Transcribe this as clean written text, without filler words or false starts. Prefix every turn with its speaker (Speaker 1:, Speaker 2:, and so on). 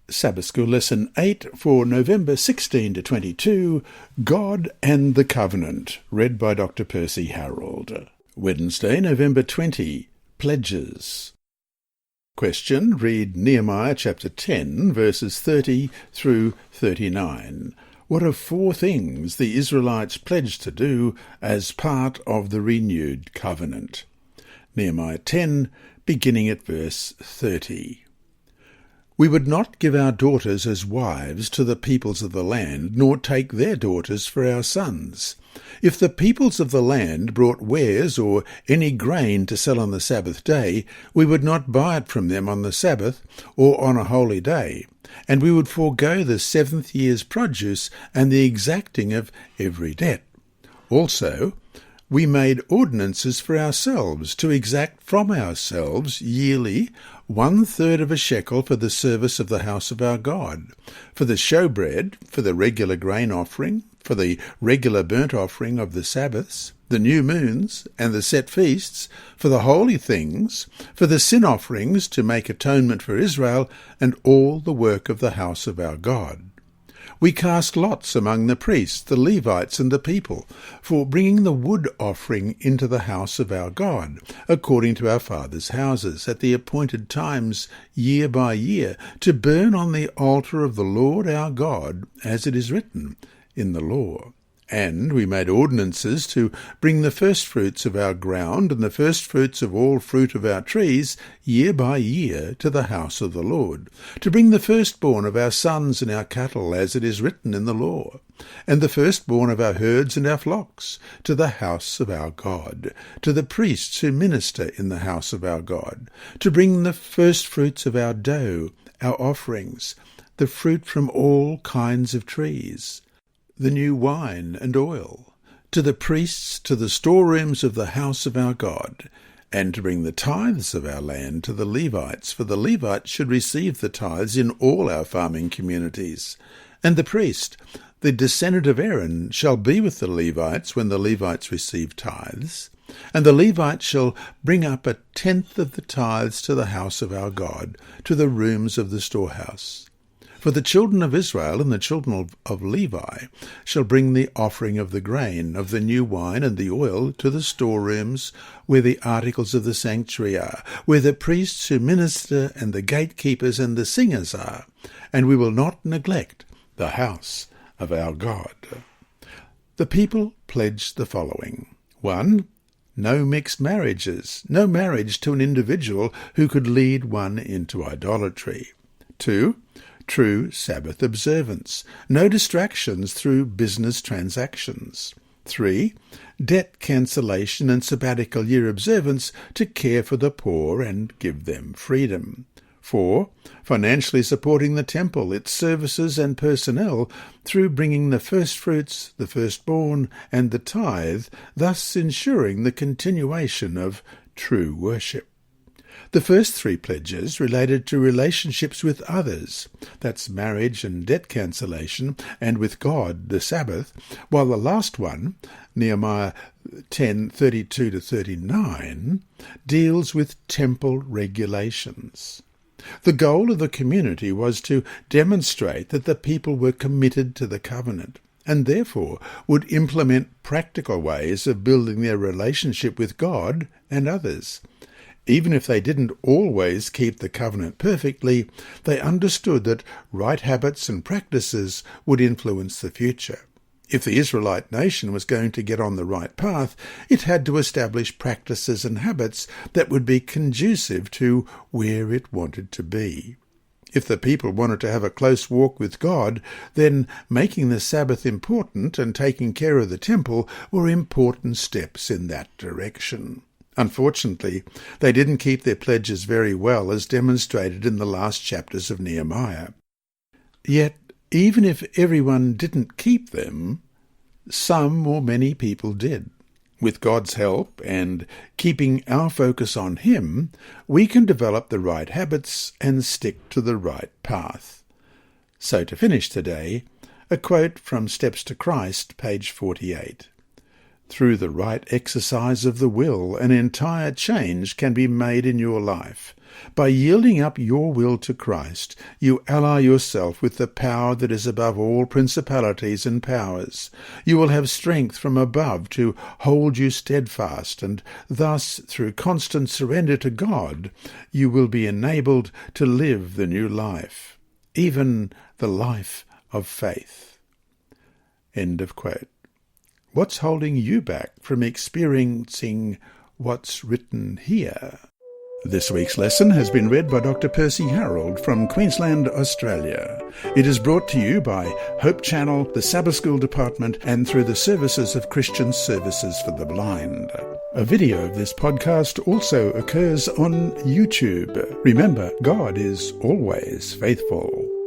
Speaker 1: Sabbath School Lesson 8 for November 16 to 22, God and the Covenant, read by Dr. Percy Harold. Wednesday, November 20, Pledges. Question, read Nehemiah chapter 10, verses 30 through 39. What are 4 things the Israelites pledged to do as part of the renewed covenant? Nehemiah 10, beginning at verse 30. We would not give our daughters as wives to the peoples of the land, nor take their daughters for our sons. If the peoples of the land brought wares or any grain to sell on the Sabbath day, we would not buy it from them on the Sabbath or on a holy day, and we would forego the 7th year's produce and the exacting of every debt. Also, we made ordinances for ourselves to exact from ourselves yearly 1/3 of a shekel for the service of the house of our God, for the showbread, for the regular grain offering, for the regular burnt offering of the Sabbaths, the new moons, and the set feasts, for the holy things, for the sin offerings to make atonement for Israel, and all the work of the house of our God. We cast lots among the priests, the Levites, and the people, for bringing the wood offering into the house of our God, according to our fathers' houses, at the appointed times, year by year, to burn on the altar of the Lord our God, as it is written in the law. And we made ordinances to bring the firstfruits of our ground and the firstfruits of all fruit of our trees year by year to the house of the Lord, to bring the firstborn of our sons and our cattle, as it is written in the law, and the firstborn of our herds and our flocks, to the house of our God, to the priests who minister in the house of our God, to bring the firstfruits of our dough, our offerings, the fruit from all kinds of trees, the new wine and oil, to the priests, to the storerooms of the house of our God, and to bring the tithes of our land to the Levites, for the Levites should receive the tithes in all our farming communities. And the priest, the descendant of Aaron, shall be with the Levites when the Levites receive tithes, and the Levites shall bring up 1/10 of the tithes to the house of our God, to the rooms of the storehouse. For the children of Israel and the children of Levi shall bring the offering of the grain, of the new wine and the oil to the storerooms, where the articles of the sanctuary are, where the priests who minister and the gatekeepers and the singers are, and we will not neglect the house of our God. The people pledged the following. 1. No mixed marriages, no marriage to an individual who could lead one into idolatry. 2. True Sabbath observance, no distractions through business transactions. 3. Debt cancellation and sabbatical year observance to care for the poor and give them freedom. 4. Financially supporting the temple, its services and personnel through bringing the firstfruits, the firstborn, and the tithe, thus ensuring the continuation of true worship. The first 3 pledges related to relationships with others, that's marriage and debt cancellation, and with God, the Sabbath, while the last one, Nehemiah 10:32 to 39, deals with temple regulations. The goal of the community was to demonstrate that the people were committed to the covenant, and therefore would implement practical ways of building their relationship with God and others. Even if they didn't always keep the covenant perfectly, they understood that right habits and practices would influence the future. If the Israelite nation was going to get on the right path, it had to establish practices and habits that would be conducive to where it wanted to be. If the people wanted to have a close walk with God, then making the Sabbath important and taking care of the temple were important steps in that direction. Unfortunately, they didn't keep their pledges very well, as demonstrated in the last chapters of Nehemiah. Yet, even if everyone didn't keep them, some or many people did. With God's help and keeping our focus on Him, we can develop the right habits and stick to the right path. So to finish today, a quote from Steps to Christ, page 48. Through the right exercise of the will, an entire change can be made in your life. By yielding up your will to Christ, you ally yourself with the power that is above all principalities and powers. You will have strength from above to hold you steadfast, and thus, through constant surrender to God, you will be enabled to live the new life, even the life of faith. End of quote. What's holding you back from experiencing what's written here? This week's lesson has been read by Dr. Percy Harold from Queensland, Australia. It is brought to you by Hope Channel, the Sabbath School Department, and through the Services of Christian Services for the Blind. A video of this podcast also occurs on YouTube. Remember, God is always faithful.